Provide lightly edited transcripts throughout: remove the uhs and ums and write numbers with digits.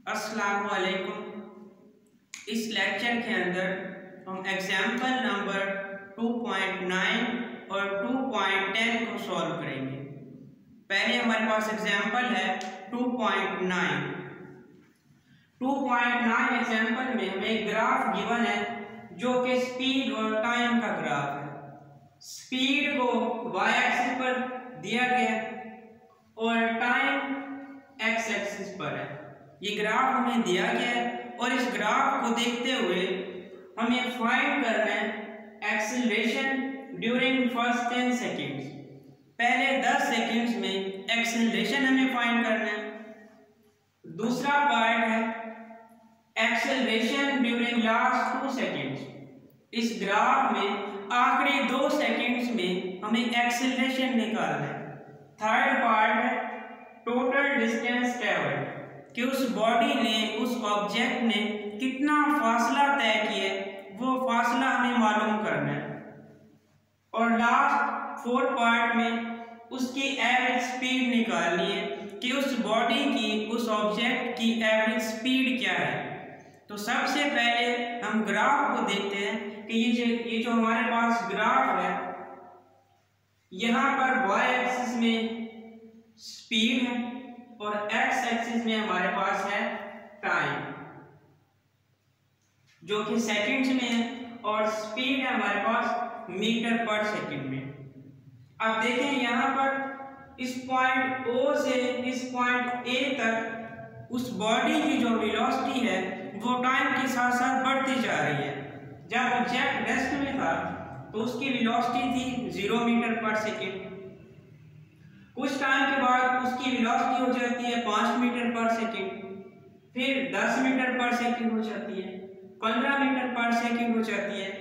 अस्सलाम वालेकुम। इस लेक्चर के अंदर हम एग्जाम्पल नंबर 2.9 और 2.10 को सॉल्व करेंगे। पहले हमारे पास एग्जाम्पल है 2.9। 2.9 एग्जाम्पल में हमें एक ग्राफ गिवन है जो कि स्पीड और टाइम का ग्राफ है। स्पीड को y एक्सिस पर दिया गया और टाइम x एक्सिस पर है। ये ग्राफ हमें दिया गया है और इस ग्राफ को देखते हुए हमें फाइंड करना है एक्सेलरेशन ड्यूरिंग फर्स्ट 10 सेकेंड्स। पहले 10 सेकेंड्स में एक्सेलरेशन हमें फाइंड करना है। दूसरा पार्ट है एक्सेलरेशन ड्यूरिंग लास्ट 2 सेकेंड्स। इस ग्राफ में आखिरी 2 सेकेंड्स में हमें एक्सेलरेशन निकालना है। थर्ड पार्ट है टोटल डिस्टेंस ट्रेवल्ड, कि उस बॉडी ने, उस ऑब्जेक्ट ने कितना फासला तय किया, वो फासला हमें मालूम करना है। और लास्ट 4 पार्ट में उसकी एवरेज स्पीड निकालनी है कि उस बॉडी की, उस ऑब्जेक्ट की एवरेज स्पीड क्या है। तो सबसे पहले हम ग्राफ को देखते हैं कि ये जो हमारे पास ग्राफ है, यहाँ पर y एक्सिस में स्पीड है और x एक्सिस में हमारे पास है टाइम, जो कि सेकंड्स में है, और स्पीड है हमारे पास मीटर पर सेकंड में। अब देखें यहाँ पर इस पॉइंट O से इस पॉइंट A तक उस बॉडी की जो वेलोसिटी है वो टाइम के साथ साथ बढ़ती जा रही है। जब ऑब्जेक्ट रेस्ट में था तो उसकी वेलोसिटी थी 0 मीटर पर सेकंड। कुछ टाइम के बाद उसकी वेलोसिटी हो जाती है 5 मीटर पर सेकंड, फिर 10 मीटर पर सेकंड हो जाती है, 15 मीटर पर सेकंड हो जाती है,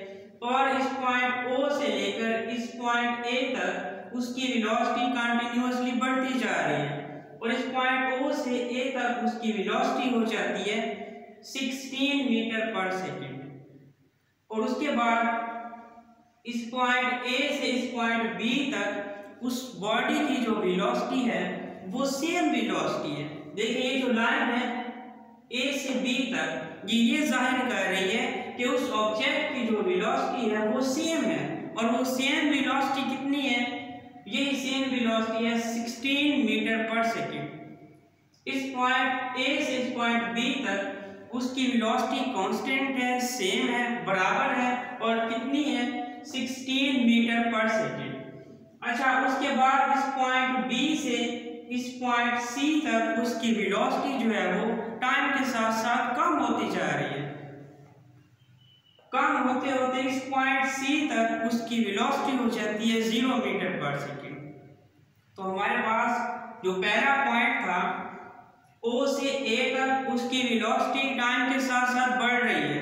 और इस पॉइंट O से लेकर इस पॉइंट A तक उसकी वेलोसिटी कंटिन्यूअसली बढ़ती जा रही है। और इस पॉइंट O से A तक उसकी वेलोसिटी हो जाती है 16 मीटर पर सेकंड। और उसके बाद इस पॉइंट A से इस पॉइंट B तक उस बॉडी की जो वेलोसिटी है वो सेम वेलोसिटी है। देखिए ये जो लाइन है A से B तक, ये जाहिर कर रही है कि उस ऑब्जेक्ट की जो वेलोसिटी है वो सेम है। और वो सेम वेलोसिटी कितनी है? यही सेम वेलोसिटी है 16 मीटर पर सेकंड। इस पॉइंट A से इस पॉइंट B तक उसकी वेलोसिटी कांस्टेंट है, सेम है, बराबर है, और कितनी है? 16 मीटर पर सेकंड। अच्छा, उसके बाद इस पॉइंट B से इस पॉइंट C तक उसकी वेलोसिटी जो है वो टाइम के साथ साथ कम होती जा रही है। कम होते होते इस पॉइंट C तक उसकी वेलोसिटी हो जाती है 0 मीटर पर सेकंड। तो हमारे पास जो पहला पॉइंट था O से A तक उसकी वेलोसिटी टाइम के साथ साथ बढ़ रही है,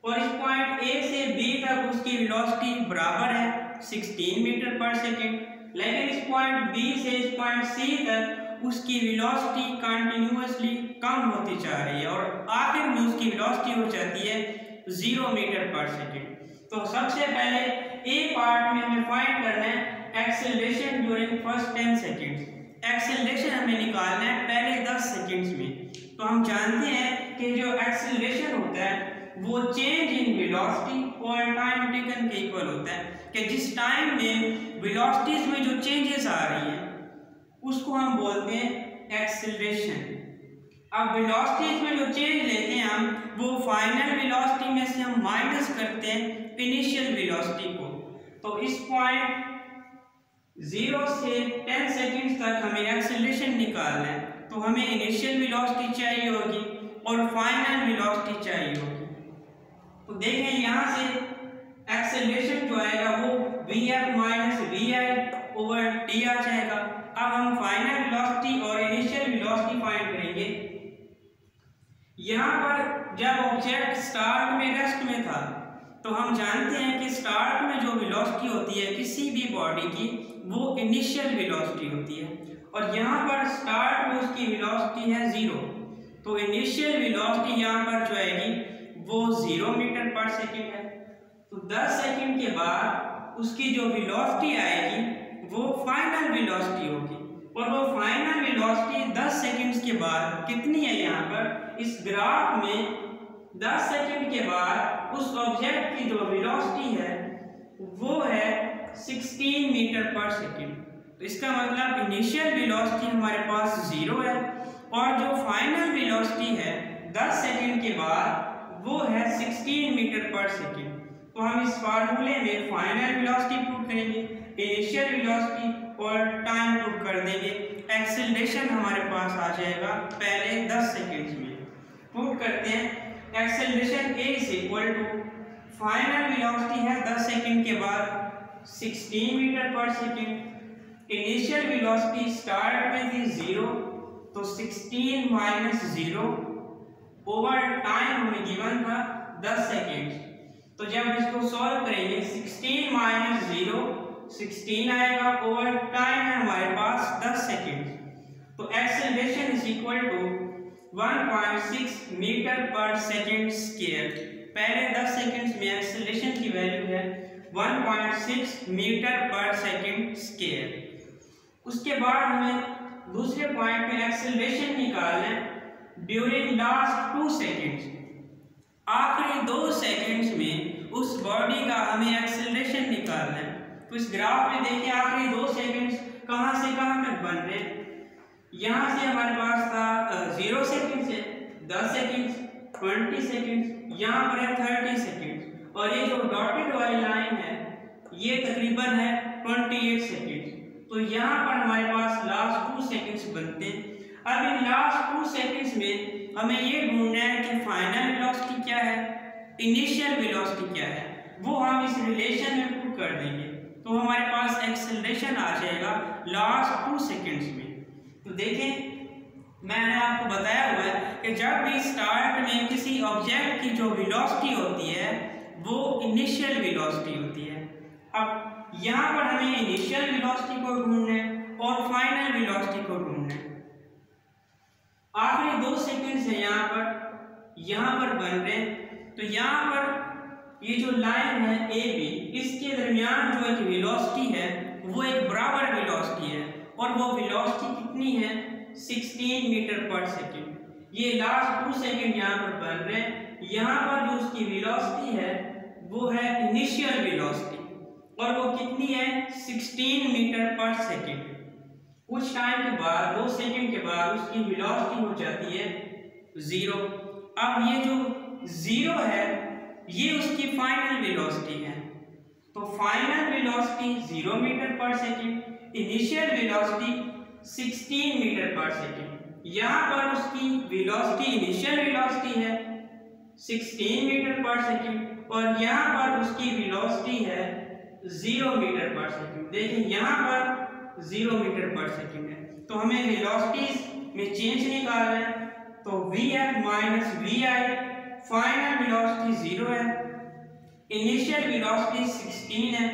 और इस पॉइंट A से B तक उसकी वेलोसिटी बराबर है 16 मीटर पर सेकंड। लेकिन इस पॉइंट B से इस पॉइंट C तक उसकी वेलोसिटी कंटिन्यूअसली कम होती जा रही है और आखिर में उसकी वेलोसिटी हो जाती है 0 मीटर पर सेकंड। तो सबसे पहले A पार्ट में हमें फाइंड करना है acceleration during first 10 seconds. Acceleration हमें निकालना है पहले 10 सेकेंड्स में। तो हम जानते हैं कि जो एक्सेलरेशन होता है वो चेंज इन वेलोसिटी और टाइम टेकन के इक्वल होता है, कि जिस टाइम में वेलोसिटीज में जो चेंजेस आ रही हैं उसको हम बोलते हैं एक्सेलरेशन। अब वेलोसिटीज में जो चेंज लेते हैं हम, वो फाइनल वेलोसिटी में से हम माइनस करते हैं इनिशियल वेलोसिटी को। तो इस पॉइंट 0 से 10 सेकेंड्स तक हमें एक्सेलरेशन निकालना है। तो हमें इनिशियल वेलोसिटी चाहिए होगी और फाइनल वेलोसिटी चाहिए होगी। तो देखें यहाँ से एक्सेलरेशन जो आएगा वो Vf minus Vi over t आ जाएगा। अब हम फाइनल वेलोसिटी और इनिशियल वेलोसिटी फाइंड करेंगे। यहाँ पर जब ऑब्जेक्ट स्टार्ट में रेस्ट में था तो हम जानते हैं कि स्टार्ट में जो वेलोसिटी होती है किसी भी बॉडी की वो इनिशियल वेलोसिटी होती है, और यहाँ पर स्टार्ट में उसकी वेलोसिटी है 0। तो इनिशियल वेलोसिटी यहाँ पर जो आएगी वो 0 मीटर पर सेकंड है। तो 10 सेकंड के बाद उसकी जो वेलोसिटी आएगी वो फाइनल वेलोसिटी होगी, और वो फाइनल वेलोसिटी 10 सेकंड्स के बाद कितनी है? यहाँ पर इस ग्राफ में 10 सेकंड के बाद उस ऑब्जेक्ट की जो वेलोसिटी है वो है 16 मीटर पर सेकंड। तो इसका मतलब इनिशियल वेलोसिटी हमारे पास 0 है और जो फाइनल वेलोसिटी है 10 सेकंड के बाद वो है 16 मीटर पर सेकंड। तो हम इस फार्मूले में फाइनल वेलोसिटी पुट करेंगे, इनिशियल वेलोसिटी और टाइम पुट कर देंगे। एक्सेलरेशन हमारे पास आ जाएगा पहले 10 सेकंड्स में। पुट करते हैं acceleration a is equal to final velocity है 10 सेकंड के बाद 16 मीटर पर सेकंड। इनिशियल वेलोसिटी स्टार्ट में थी 0, तो 16 माइनस 0 ओवर टाइम हमें गिवन था 10 सेकंड। तो जब इसको सॉल्व करेंगे 16 माइनस 0 16 आएगा, ओवर टाइम है हमारे पास 10 सेकंड। तो acceleration is equal to 1.6 metre पर सेकंड स्क्वायर। पहले 10 सेकंड्स में एक्सेलरेशन की वैल्यू है 1.6 मीटर पर सेकंड स्क्वायर। उसके बाद हमें दूसरे पॉइंट में एक्सेलरेशन निकालना है ड्यूरिंग लास्ट 2 सेकंड्स। आखिरी 2 सेकंड्स में उस बॉडी का हमें एक्सेलरेशन निकालना है। तो इस ग्राफ में देखिए आखिरी 2 सेकंड्स कहां से कहां तक बन रहे हैं। यहां से हमारे पास था 0 सेकंड से 10 सेकंड, 20 सेकंड, यहां पर है 30 सेकंड और ये जो डॉटेड वाली लाइन है ये तकरीबन है 28 सेकंड। तो यहाँ पर हमारे पास लास्ट 2 सेकंड्स बनते हैं। अब इन लास्ट 2 सेकंड्स में हमें ये ढूंढना है कि फाइनल वेलोसिटी क्या है, इनिशियल वेलोसिटी क्या है, वो हम इस रिलेशन में पुट कर देंगे। तो हमारे पास एक्सेलरेशन आ जाएगा लास्ट 2 सेकंड्स में। तो देखें मैंने आपको बताया हुआ है कि जब भी स्टार्ट में किसी ऑब्जेक्ट की जो वेलोसिटी होती है वो इनिशियल वेलोसिटी होती है। अब यहाँ पर हमें इनिशियल वेलोसिटी को ढूंढना है और फाइनल वेलोसिटी को ढूंढना है। आखिरी 2 सेकंड से यहाँ पर बन रहे हैं। तो यहाँ पर ये जो लाइन है ए बी, इसके दरमियान जो एक वेलोसिटी है वो एक बराबर वेलोसिटी है और वो वेलोसिटी कितनी है 16 मीटर पर सेकंड। ये लास्ट 2 सेकंड यहाँ पर बन रहे हैं। यहाँ पर जो उसकी वेलोसिटी है वो है इनिशियल वेलोसिटी और वो कितनी है 16 मीटर पर सेकंड। कुछ टाइम के बाद 2 सेकंड के बाद उसकी वेलोसिटी हो जाती है 0। अब ये जो 0 है ये उसकी फाइनल वेलोसिटी है। तो फाइनल वेलोसिटी 0 मीटर पर सेकंड, इनिशियल वेलोसिटी 16 मीटर पर सेकंड। यहाँ पर उसकी वेलोसिटी इनिशियल वेलोसिटी है 16 मीटर पर सेकंड और यहाँ पर उसकी वेलोसिटी है 0 मीटर पर सेकंड। देखिए यहाँ पर 0 मीटर पर सेकंड है। तो हमें वेलोसिटीज में चेंज निकालना है। तो Vf minus Vi, final velocity 0 है, इनिशियल वेलोसिटी 16 है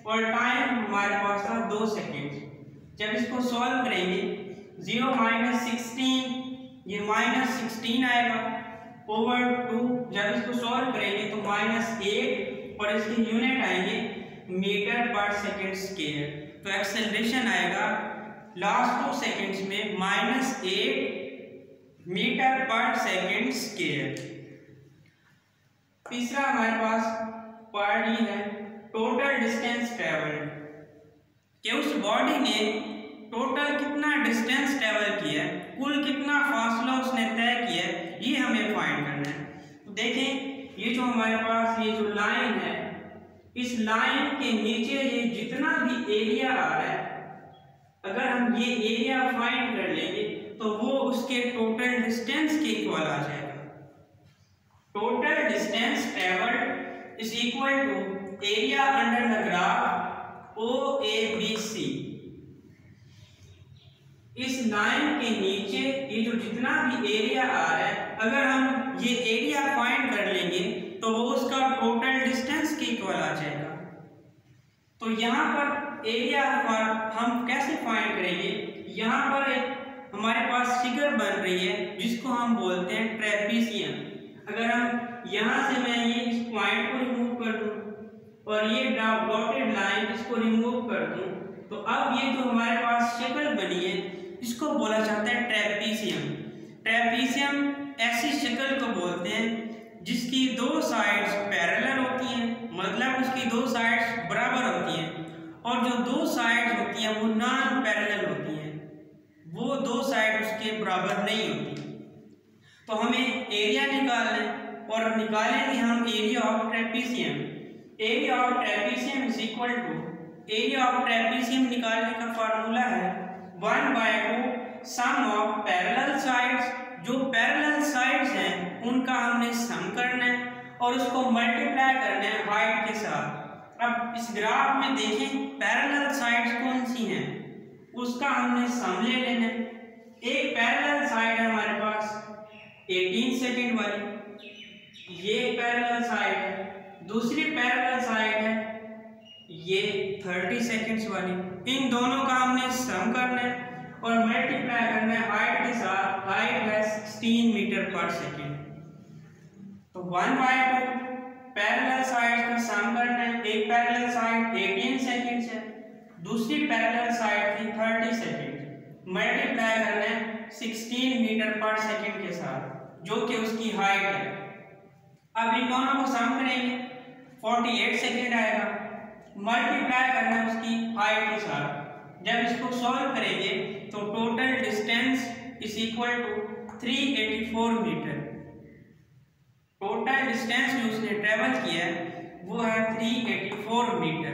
और टाइम हमारे पास था 2 सेकंड। जब इसको सॉल्व करेंगे 0 माइनस 16, ये माइनस 16 आएगा ओवर 2। जब इसको सॉल्व करेंगे तो -8 और इसकी यूनिट आएंगे मीटर पर सेकंड स्क्वायर। तो एक्सेलरेशन आएगा लास्ट 2 सेकंड्स में -8 मीटर पर सेकंड स्क्वायर। तीसरा हमारे पास पार्ट ये है टोटल डिस्टेंस ट्रेवल्ड, कि उस बॉडी ने टोटल कितना डिस्टेंस ट्रेवल किया है, कुल कितना फासला उसने तय किया है, ये हमें फाइंड करना है। तो देखें ये जो हमारे पास ये जो लाइन है, इस लाइन के नीचे ये जितना भी एरिया आ रहा है, अगर हम ये एरिया फाइंड कर लेंगे तो वो उसके टोटल डिस्टेंस के इक्वल आ जाएगा। Total distance travelled is equal to area under the graph OABC। इस लाइन के नीचे ये जो जितना भी एरिया आ रहा है, अगर हम ये एरिया फाइंड कर लेंगे तो वो उसका टोटल डिस्टेंस के इक्वल आ जाएगा। तो यहाँ पर एरिया हम कैसे फाइंड करेंगे, यहाँ पर एक हमारे पास फिगर बन रही है जिसको हम बोलते हैं ट्रेपीजियम। अगर हम यहाँ से मैं ये इस पॉइंट को रिमूव कर दूं और ये डॉटेड लाइन इसको रिमूव कर दूं, तो अब ये जो हमारे पास शक्ल बनी है इसको बोला जाता है ट्रेपीजियम। ट्रेपीजियम ऐसी शक्ल को बोलते हैं जिसकी दो साइड्स पैरेलल होती हैं, मतलब उसकी दो साइड्स बराबर होती हैं, और जो दो साइड्स होती हैं वो नॉन पैरेलल होती हैं, वो दो साइड उसके बराबर नहीं होती। तो हमें एरिया निकालना है और निकालेंगे हम area of trapezium. Area of trapezium is equal to, area of trapezium निकालने का फार्मूला है 1/2 सम ऑफ पैरेलल साइड्स। जो पैरेलल साइड्स हैं उनका हमने सम करना है और उसको मल्टीप्लाई करना है हाइट के साथ। अब इस ग्राफ में देखें पैरेलल साइड्स कौन सी हैं, उसका हमने सम ले लेना है। एक पैरेलल साइड है हमारे पास 18 सेकेंड वाली, ये पैरेलल साइड है। दूसरी पैरेलल साइड है ये 30 सेकेंड्स वाली। इन दोनों का हमने सम करना है और मल्टीप्लाई करना है हाइट के साथ। हाइट है 16 मीटर पर सेकेंड। तो 1/2 पैरेलल साइड का सम करना है। एक पैरेलल साइड 18 सेकेंड्स है, दूसरी पैरेलल साइड थी 30 सेकेंड। मल्टीप्लाई करना है 16 मीटर पर सेकेंड के साथ, जो कि उसकी हाइट है। अब इन दोनों को सम करेंगे 48 सेकेंड आएगा। मल्टीप्लाई करना है उसकी हाइट के साथ। जब इसको सॉल्व करेंगे तो total distance is equal to 384 metre. Total distance जो उसने ट्रेवल किया है वो है 384 मीटर।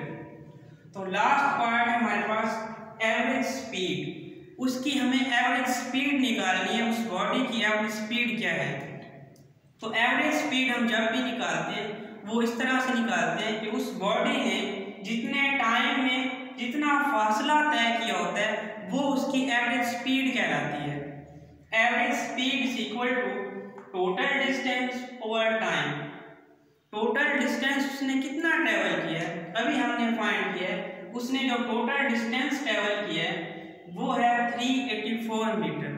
तो लास्ट पार्ट है हमारे पास एवरेज स्पीड। उसकी हमें एवरेज स्पीड निकालनी है, उस बॉडी की एवरेज स्पीड क्या है। तो एवरेज स्पीड हम जब भी निकालते हैं वो इस तरह से निकालते हैं कि उस बॉडी ने जितने टाइम में जितना फासला तय किया होता है वो उसकी एवरेज स्पीड कहलाती है। Average speed is equal to total distance over time. Total distance उसने कितना ट्रेवल किया है अभी हमने फाइंड किया है। उसने जो टोटल डिस्टेंस ट्रेवल किया है वो है 384 मीटर,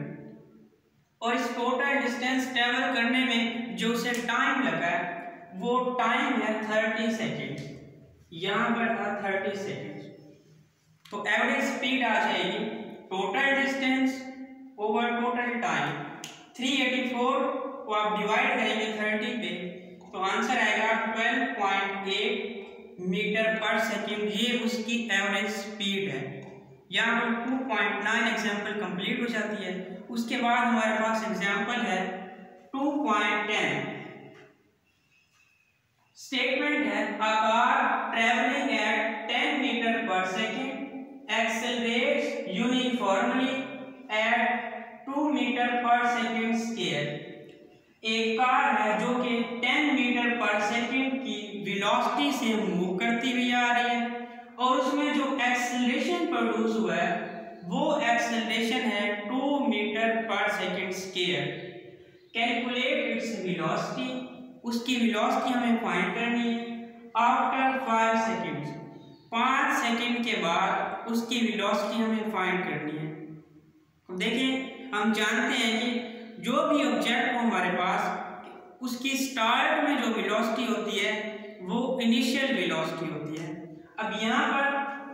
और इस टोटल डिस्टेंस ट्रेवल करने में जो उसे टाइम लगा है वो टाइम है 30 सेकेंड। यहाँ पर था 30 सेकेंड। तो एवरेज स्पीड आ जाएगी total distance over total time. 384 को आप डिवाइड करेंगे 30 पे तो आंसर आएगा 12.8 मीटर पर सेकेंड। ये उसकी एवरेज स्पीड है। यहाँ पर 2.9 एग्जाम्पल कंप्लीट हो जाती है। उसके बाद हमारे पास एग्जाम्पल है 2.10। स्टेटमेंट है a car travelling at 10 metre पर second accelerates uniformly at 2 metre पर सेकेंड स्केयर। एक कार है जो कि 10 मीटर पर सेकेंड की वेलोसिटी से मूव करती हुई आ रही है, और उसमें जो एक्सेलरेशन प्रोड्यूस हुआ है वो एक्सेलरेशन है 2 मीटर पर second square. Calculate its velocity. उसकी वेलोसिटी हमें फाइंड करनी है आफ्टर 5 सेकेंड्स। 5 सेकेंड के बाद उसकी वेलोसिटी हमें फाइंड करनी है। तो देखिए हम जानते हैं कि जो भी ऑब्जेक्ट हो हमारे पास उसकी स्टार्ट में जो वेलोसिटी होती है वो इनिशियल वेलोसिटी होती है। अब यहाँ पर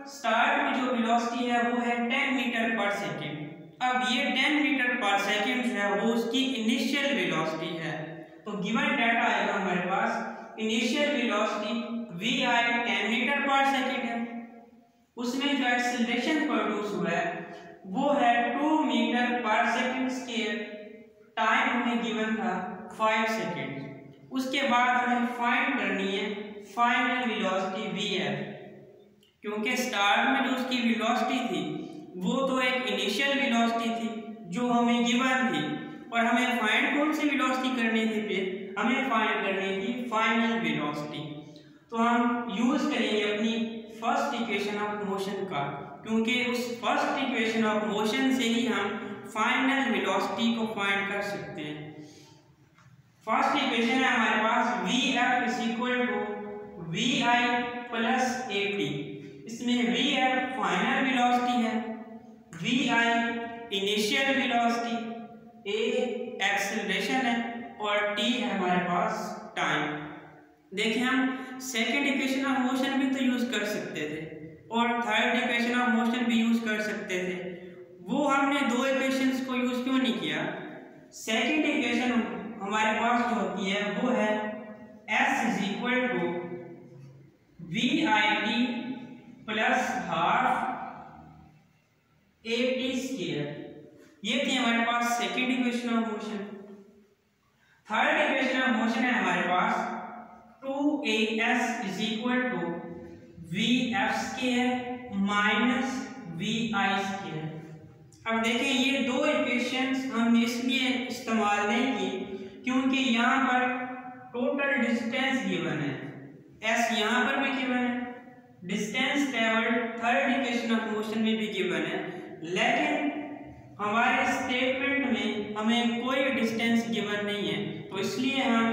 स्टार्ट में जो वेलोसिटी है वो है 10 मीटर पर सेकेंड। अब ये 10 मीटर पर सेकेंड जो है वो उसकी इनिशियल वेलोसिटी है। तो गिवन डाटा आएगा हमारे पास इनिशियल वेलोसिटी vi 10 मीटर पर सेकेंड है। उसमें जो एक्सेलरेशन प्रोड्यूस हुआ है वो है 2 मीटर पर सेकेंड स्केयर। टाइम हमें गिवन था 5 सेकेंड। उसके बाद हमें फाइंड करनी है फाइनल वेलोसिटी vf, क्योंकि स्टार्ट में जो उसकी वेलोसिटी थी वो तो एक इनिशियल वेलोसिटी थी जो हमें गिवन थी, और हमें फाइंड कौन सी वेलोसिटी करनी थी फिर हमें फाइंड करनी थी फाइनल वेलोसिटी। तो हम यूज करेंगे अपनी फर्स्ट इक्वेशन ऑफ मोशन का, क्योंकि उस फर्स्ट इक्वेशन ऑफ मोशन से ही हम फाइनल वेलोसिटी को फाइंड कर सकते हैं। फर्स्ट इक्वेशन है हमारे पास vf is equal to vi plus at। इसमें vf फाइनल वेलोसिटी है, vi initial velocity, a acceleration है और t है हमारे पास टाइम। देखिए हम सेकेंड इक्वेशन ऑफ मोशन भी तो यूज कर सकते थे और थर्ड इक्वेशन ऑफ मोशन भी यूज कर सकते थे। वो हमने दो इक्वेशंस को यूज क्यों नहीं किया। सेकेंड इक्वेशन हमारे पास जो होती है वो है s is equal to VIT plus half AT square. ये थी हमारे पास second equation of motion. Third equation of motion है हमारे पास 2AS is equal to VF square minus VI square. अब देखें ये दो इक्वेशंस हमने इसलिए इस्तेमाल नहीं की क्योंकि यहाँ पर टोटल डिस्टेंस गिवन है, S यहाँ पर भी गिवन है, distance travelled third equation of motion में भी गिवन है, लेकिन हमारे स्टेटमेंट में हमें कोई डिस्टेंस गिवन नहीं है, तो इसलिए हम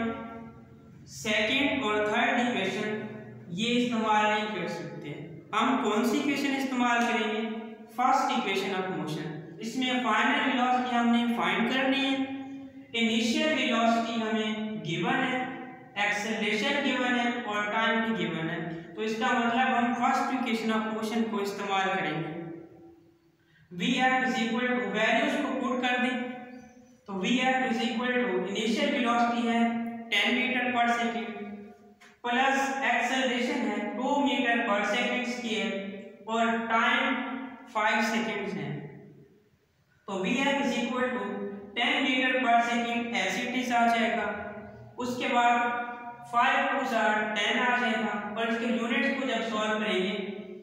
सेकेंड और थर्ड इक्वेशन ये इस्तेमाल नहीं कर सकते। हम कौन सी इक्वेशन इस्तेमाल करेंगे? First equation of motion. इसमें फाइनल वेलोसिटी हमने फाइंड करनी है, इनिशियल वेलोसिटी हमें गिवन है, एक्सेलरेशन गिवन है और टाइम भी गिवन है, तो इसका मतलब हम फर्स्ट इक्वेशन ऑफ मोशन को इस्तेमाल करेंगे। Vf is equal to values को पुट कर दें, तो Vf is equal to initial velocity है 10 मीटर पर सेकेंड प्लस एक्सेलरेशन है 2 मीटर पर सेकेंड स्क्वायर और टाइम 5 सेकेंड्स है, तो Vf is equal to 10 metre पर सेकेंड ऐसे इट आ जाएगा, उसके बाद 5 2 10 आ जाएगा और इसके यूनिट्स को जब सॉल्व करेंगे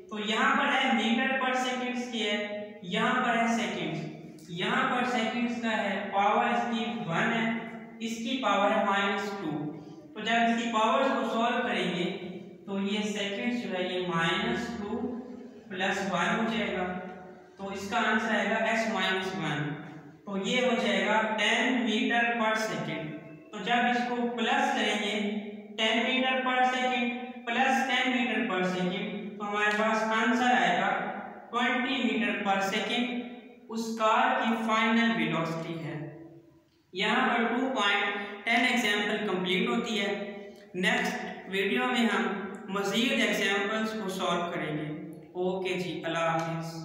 तो यहाँ पर है मीटर पर सेकेंड स्क्वायर, यहाँ पर है सेकेंड्स, यहाँ पर सेकेंड्स का है पावर इसकी 1 है, इसकी पावर है -2, तो जब इसकी पावर्स को सॉल्व करेंगे तो ये सेकेंड्स जो है ये -2 + 1 हो जाएगा, तो इसका आंसर आएगा s-1, तो ये हो जाएगा 10 मीटर पर सेकेंड। तो जब इसको प्लस करेंगे 10 मीटर पर सेकेंड प्लस 10 मीटर पर सेकेंड तो हमारे पास आंसर आएगा 20 मीटर पर सेकेंड उस कार की फाइनल वेलोसिटी है। यहाँ पर 2.10 एग्जाम्पल कंप्लीट होती है। नेक्स्ट वीडियो में हम मज़ीद एग्जाम्पल्स को सॉल्व करेंगे। ओके जी, अल्लाह हाफिज़।